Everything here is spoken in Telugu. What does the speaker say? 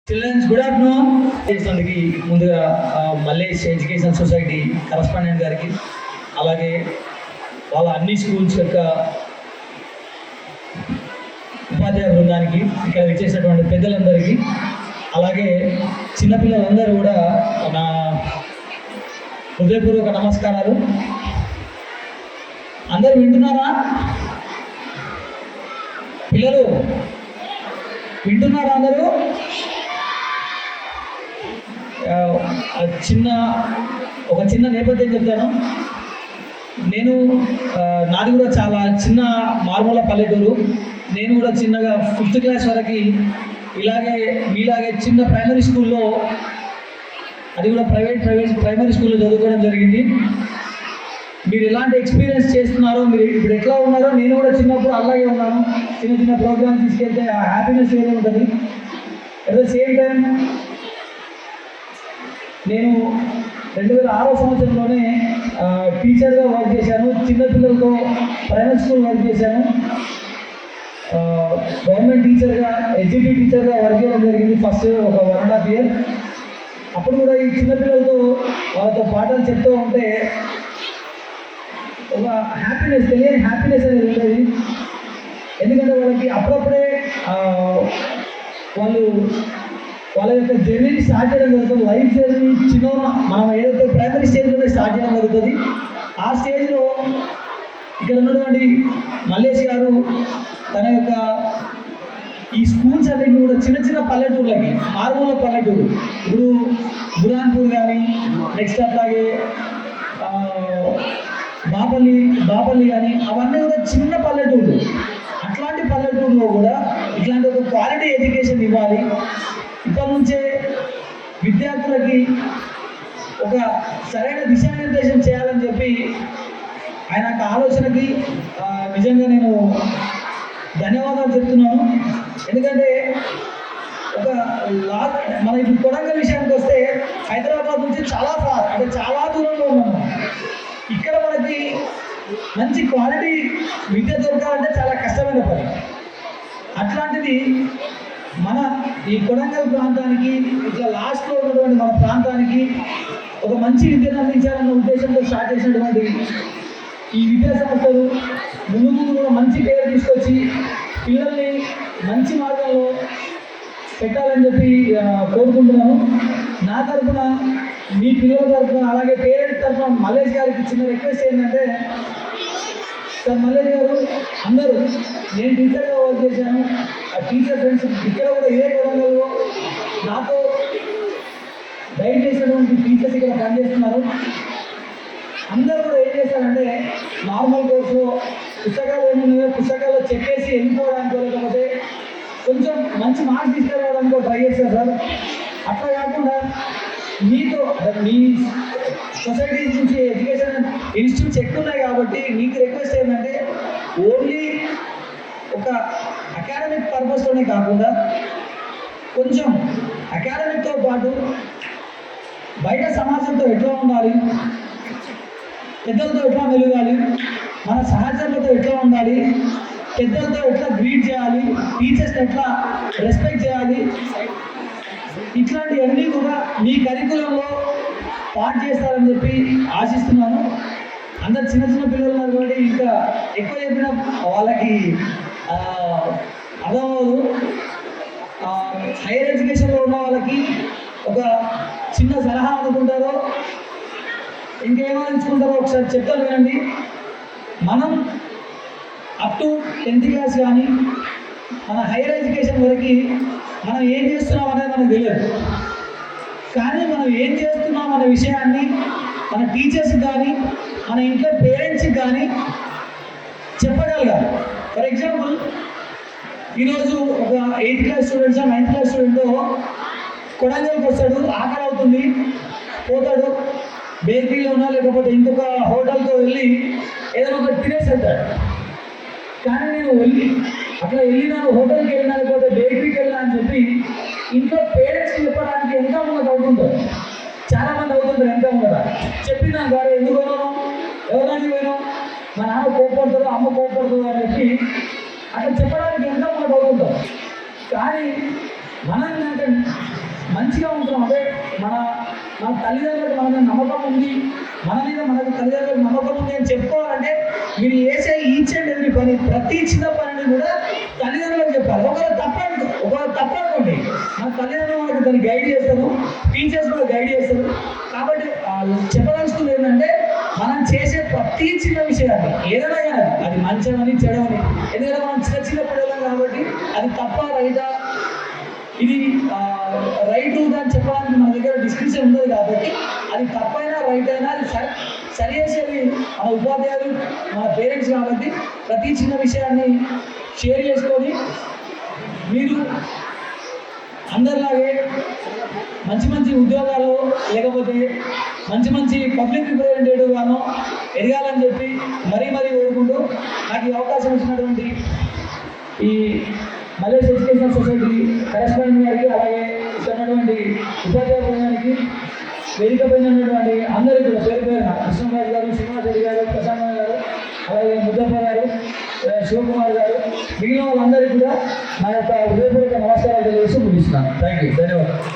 చిల్డ్రన్స్ గుడ్ ఆఫ్టర్నూన్ చేసినందుకు ముందుగా మల్లేష్ ఎడ్యుకేషన్ సొసైటీ కరస్పాండెంట్ గారికి, అలాగే వాళ్ళ అన్ని స్కూల్స్ యొక్క ఉపాధ్యాయ బృందానికి, ఇక్కడ విచ్చేసినటువంటి పెద్దలందరికీ, అలాగే చిన్నపిల్లలందరూ కూడా నా హృదయపూర్వక నమస్కారాలు. అందరూ వింటున్నారా? పిల్లలు వింటున్నారా అందరూ? ఒక చిన్న నేపథ్యం చెప్తాను. నేను నాది కూడా చాలా చిన్న మారుమూల పల్లెటూరు. నేను కూడా చిన్నగా 5th క్లాస్ వరకు ఇలాగే మీలాగే చిన్న ప్రైమరీ స్కూల్లో, అది కూడా ప్రైవేట్ ప్రైమరీ స్కూల్లో చదువుకోవడం జరిగింది. మీరు ఎలాంటి ఎక్స్పీరియన్స్ చేస్తున్నారో, మీరు ఇప్పుడు ఎట్లా ఉన్నారో, నేను కూడా చిన్నప్పుడు అలాగే ఉన్నాను. చిన్న చిన్న ప్రోగ్రామ్స్ తీసుకెళ్తే ఆ హ్యాపీనెస్ వేరే ఉంటుంది. అట్ ద సేమ్ టైం నేను 2006 సంవత్సరంలోనే టీచర్గా వర్క్ చేశాను. చిన్నపిల్లలతో ప్రైమరీ స్కూల్ వర్క్ చేశాను. గవర్నమెంట్ టీచర్గా, ఎడ్యుకేషన్ టీచర్గా వర్క్ చేయడం జరిగింది ఫస్ట్ ఒక 1.5 year. అప్పుడు కూడా ఈ చిన్నపిల్లలతో వాళ్ళతో పాఠాలు చెప్తూ ఉంటే ఒక హ్యాపీనెస్, తెలియని హ్యాపీనెస్ అనేది ఉంటుంది. ఎందుకంటే వాళ్ళకి అప్పుడప్పుడే వాళ్ళ యొక్క జర్నీని స్టార్ట్ చేయడం జరుగుతుంది. లైఫ్ జర్నీ చిన్న మనం ఏదైతే ప్రైమరీ స్టేజ్లోనే స్టార్ట్ చేయడం జరుగుతుంది. ఆ స్టేజ్లో ఇక్కడ ఉన్నటువంటి మల్లేష్ గారు తన యొక్క ఈ స్కూల్స్ అన్నింటినీ కూడా చిన్న చిన్న పల్లెటూర్లకి, మారుమూల పల్లెటూరు, ఇప్పుడు బురాన్పూర్ కానీ, నెక్స్ట్ అట్లాగే బాపల్లి కానీ, అవన్నీ కూడా చిన్న పల్లెటూర్లు. అట్లాంటి పల్లెటూరులో కూడా ఇట్లాంటి ఒక క్వాలిటీ ఎడ్యుకేషన్ ఇవ్వాలి, ఇప్పటి నుంచే విద్యార్థులకి ఒక సరైన దిశానిర్దేశం చేయాలని చెప్పి ఆయన యొక్క ఆలోచనకి నిజంగా నేను ధన్యవాదాలు చెప్తున్నాను. ఎందుకంటే మన ఇప్పుడు కొడంగల్ విషయానికి వస్తే, హైదరాబాద్ నుంచి చాలా ఫార్, అంటే చాలా దూరంలో ఉన్నాము. ఇక్కడ మనకి మంచి క్వాలిటీ విద్య దొరకాలంటే చాలా కష్టమైన పని. అట్లాంటిది మన ఈ కొడంగల్ ప్రాంతానికి, ఇట్లా లాస్ట్లో ఉన్నటువంటి మన ప్రాంతానికి ఒక మంచి విద్యను అందించాలన్న ఉద్దేశంతో స్టార్ట్ చేసినటువంటి ఈ విద్యా సంస్థలు ముందు కూడా మంచి పేరు తీసుకొచ్చి పిల్లల్ని మంచి మార్గంలో పెట్టాలని చెప్పి కోరుకుంటున్నాను. నా తరఫున, మీ పిల్లల తరఫున, అలాగే పేరెంట్స్ తరఫున మల్లేష్ గారికి చిన్న రిక్వెస్ట్ ఏంటంటే, సార్ మల్లేష్ గారు, అందరూ నేను టీచర్గా వర్క్ చేశాను, ఆ టీచర్ ఫ్రెండ్స్ ఇక్కడ కూడా ఇదే కొడంగల్లో నాతో గైడ్ చేసినటువంటి టీచర్స్ ఇక్కడ పనిచేస్తున్నారు. అందరూ కూడా ఏం చేస్తారంటే, నార్మల్ కోర్సులో పుస్తకాలు ఏమున్నాయో పుస్తకాల్లో చెప్పేసి వెళ్ళిపోవడానికి, లేకపోతే కొంచెం మంచి మార్క్స్ తీసుకురావడానికి ట్రై చేస్తారు సార్. అట్లా కాకుండా మీతో, మీ సొసైటీ నుంచి ఎడ్యుకేషన్ ఇన్స్టిట్యూట్స్ ఎక్కువ ఉన్నాయి కాబట్టి మీకు రిక్వెస్ట్ ఏంటంటే, ఓన్లీ ఒక అకాడమిక్ పర్పస్తోనే కాకుండా కొంచెం అకాడమిక్తో పాటు బయట సమాజంతో ఎట్లా ఉండాలి, పెద్దలతో ఎట్లా మెలగాలి, మన సహచరులతో ఎట్లా ఉండాలి, పెద్దలతో ఎట్లా గ్రీట్ చేయాలి, టీచర్స్ని ఎట్లా రెస్పెక్ట్ చేయాలి, ఇట్లాంటివన్నీ కూడా మీ కరికులంలో పార్ట్ చేస్తారని చెప్పి ఆశిస్తున్నాను. అందరు చిన్న చిన్న పిల్లలు ఉన్నారు కాబట్టి ఇంకా ఎక్కువ చెప్పిన వాళ్ళకి అర్థమవుదు. హైయర్ ఎడ్యుకేషన్లో ఉన్న వాళ్ళకి ఒక చిన్న సలహా అనుకుంటారో ఇంకేమనుకుంటారో ఒకసారి చెప్తాను వినండి. మనం అప్ టు 10th క్లాస్ కానీ మన హైయర్ ఎడ్యుకేషన్ వరకు మనం ఏం చేస్తున్నాం అనేది మనకు తెలియదు. కానీ మనం ఏం చేస్తున్నాం అనే విషయాన్ని మన టీచర్స్కి కానీ, మన ఇంట్లో పేరెంట్స్కి కానీ చెప్పగలగాలి. ఫర్ ఎగ్జాంపుల్, ఈరోజు ఒక 8th class students, 9th class student కొడంగల్కి వస్తాడు, ఆకలి అవుతుంది, పోతాడు బేకరీలోనో లేకపోతే ఇంకొక హోటల్తో వెళ్ళి ఏదైనా ఒకటి తినేసి వెళ్తాడు. కానీ నేను అట్లా వెళ్ళినాను, హోటల్కి వెళ్ళినా లేకపోతే బేకరీకి వెళ్ళినా అని చెప్పి ఇంట్లో పేరెంట్స్కి చెప్పడానికి ఎంత మంది అవుతుంటారు, చాలామంది అవుతుంటారు. ఎంత ఉండదా చెప్పినా గారు, ఎందుకు పోయినాను, ఎవరానికి పోయినాం, మా నాన్న కోపడుతుందో అమ్మ కోపడుతుందో అని చెప్పి అట్లా చెప్పడానికి ఎంత మంది అవుతుంటారు. కానీ మనం ఏంటంటే చెప్తున్నాం అంటే మన మన తల్లిదండ్రులకు మన మీద నమ్మకం ఉంది, మన మీద మనకు తల్లిదండ్రులకు నమ్మకం ఉంది అని చెప్పుకోవాలంటే మీరు చేసే ఈచ్ అండ్ ఎవ్రీ పని, ప్రతి చిన్న పనిని కూడా తల్లిదండ్రులకు చెప్పాలి. ఒకవేళ తప్పనుకోండి, మన తల్లిదండ్రులు మనకు దాన్ని గైడ్ చేస్తారు, టీచర్స్ కూడా గైడ్ చేస్తారు. కాబట్టి చెప్పదలుచుకుంది ఏంటంటే మనం చేసే ప్రతి చిన్న విషయాన్ని ఏదైనా కానీ అది మంచమని చెడవని, ఎందుకంటే మనం చిన్న పిల్లలం కాబట్టి అది తప్ప రైటా, ఇది రైట్ అని చెప్పడానికి మన దగ్గర డిస్క్రిప్షన్ ఉండదు కాబట్టి అది తప్పైనా రైట్ అయినా అది సరి చేసేది మన ఉపాధ్యాయులు, మన పేరెంట్స్ కాబట్టి ప్రతి చిన్న విషయాన్ని షేర్ చేసుకొని మీరు అందరిలాగే మంచి ఉద్యోగాలు లేకపోతే మంచి పబ్లిక్ రిప్రజెంటేటివ్ గాను ఎదగాలని చెప్పి మరీ కోరుకుంటూ నాకు ఈ అవకాశం ఇచ్చినటువంటి ఈ మలేష్ ఎడ్యుకేషనల్ సొసైటీ కరెస్పాండెంట్ గారికి, అలాగే ఉన్నటువంటి ఉపాధ్యాయ బృందానికి, వేదిక పైన ఉన్నటువంటి అందరికీ కూడా పేరున కృష్ణరాజు గారు, శ్రీనివాస్ రెడ్డి గారు, ప్రశాంత్ గారు, అలాగే ముద్దప్ప గారు, శివకుమార్ గారు, మిగిలిన వాళ్ళందరికీ కూడా నా యొక్క హృదయపూర్వక నమస్కారాలు తెలియజేస్తూ ముగిస్తున్నాను. థ్యాంక్ యూ, ధన్యవాదాలు.